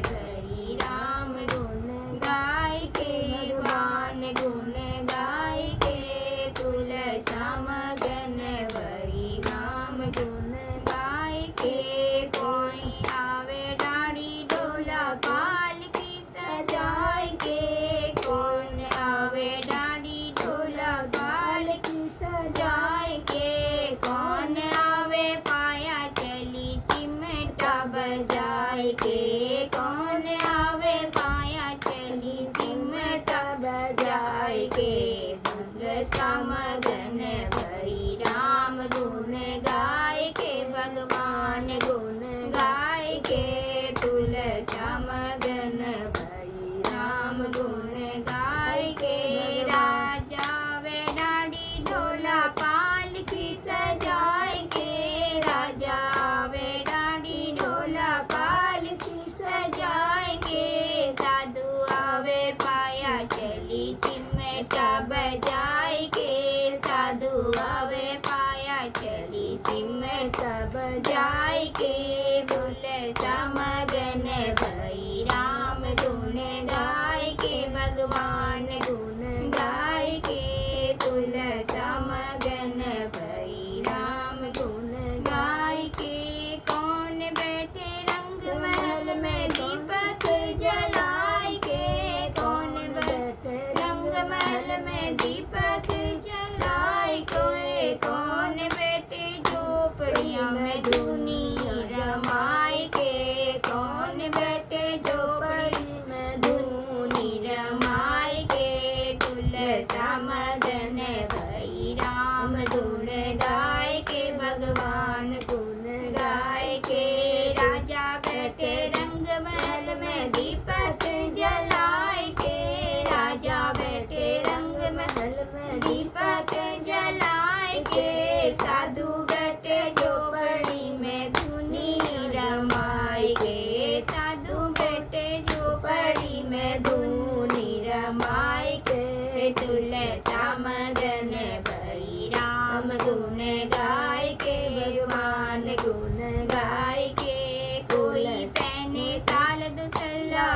भई राम गुण गाय के भगवान गुण गाय के तुलसा मगन भई राम गुण गाय के कोई आवे डाड़ी डोला पालकी सजाए के कौन आवे डाड़ी डोला पालकी सजाए के कौन आवे पाया चली चिमटा बजाए के कौन आवे पाया चली चिमटा बजाए के तुलसा मगन भई राम गुण गाय के भगवान गुण गाय के तुलसा मगन भई राम गुण गाय के राजा वे डाड़ी ढोला पालकी सजाए के राजा वे डाड़ी ढोला पालकी सजाए के साधु आवे पाया चली चिमटा बजाए के साधु आवे पाया चली चिमटा बजाए के तुलसा मगन भई राम गुण गाय के भगवान गुण गाय के तुलसा मगन भई राम गुण गाय के कौन बैठे रंग महल में दीपक जलाए के कौन बैठे रंग महल में दीपक जलाए कोई कौन बैठे झोपड़िया में धुनी रमाए के कौन बैठे झोपड़ी में धुनी रमाए के तुलसा मगन भई राम गुण गाय के भगवान गुण गाय के राजा बैठे रंग महल में दीपक जलाए के राजा बैठे रंग महल में दीपक जलाए के साधु बैठे झोपड़ी में धुनी रमाए के साधु बैठे झोपड़ी में धुनी रमाए के तुलसा मगन भई राम गुण गाय के भगवान गुण गाय के कोई पहने साल दुसल्ला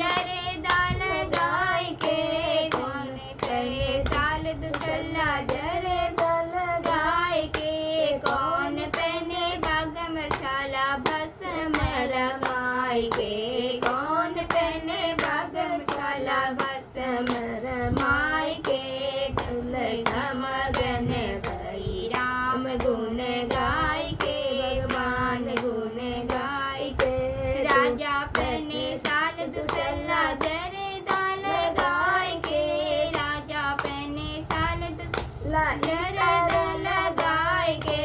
जरे दाल गाय के कौन पहने साल दुसल्ला जरे दाल गाय के कौन पहने बागम छाला भस्म लगाए के कौन पहने बागम छाला भस्म रमाए के तुलसा मगन भई राम गुण गाय के भगवान गुण गाय के राजा पहने साल दुसल्ला जरे दाल गाय के राजा पहने साल दुसल्ला जरे दाल गाय के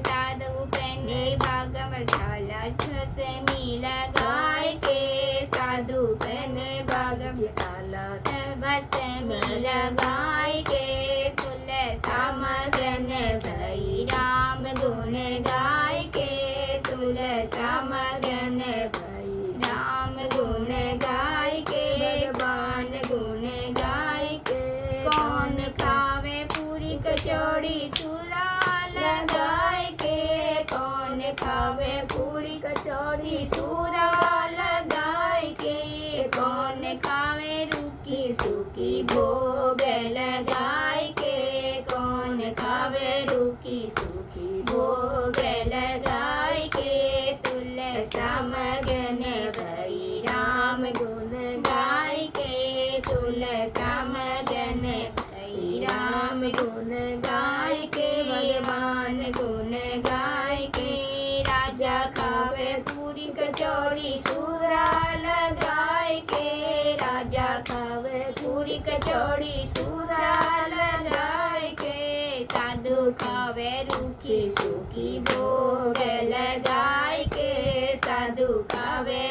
साधु पहने बागम छाला भस्मी लगाए के साधु पहने बागम छाला भस्मी लगाए के तुलसा मगन भई राम गुण गाय के तुलसा मगन भई राम गुण गाय के भगवान गुण गाय के कौन खावे पूरी कचौड़ी सूरा लगाए के कौन खावे पूरी कचौड़ी सूरा लगाए के कौन खावे रूखी सूखी भोग लगाए के कौन खावे रूखी सूखी भोग लगाए के तुलसा मगन भई राम गुण गाय के तुलसा मगन भई राम गुण गाय के भगवान गुण गाय के राजा खावे पूरी कचौड़ी सूरा लगाए के राजा खावे पूरी कचौड़ी सूरा लगाए के साधु खावे रूखी सूखी भोग लगाए के साधु खावे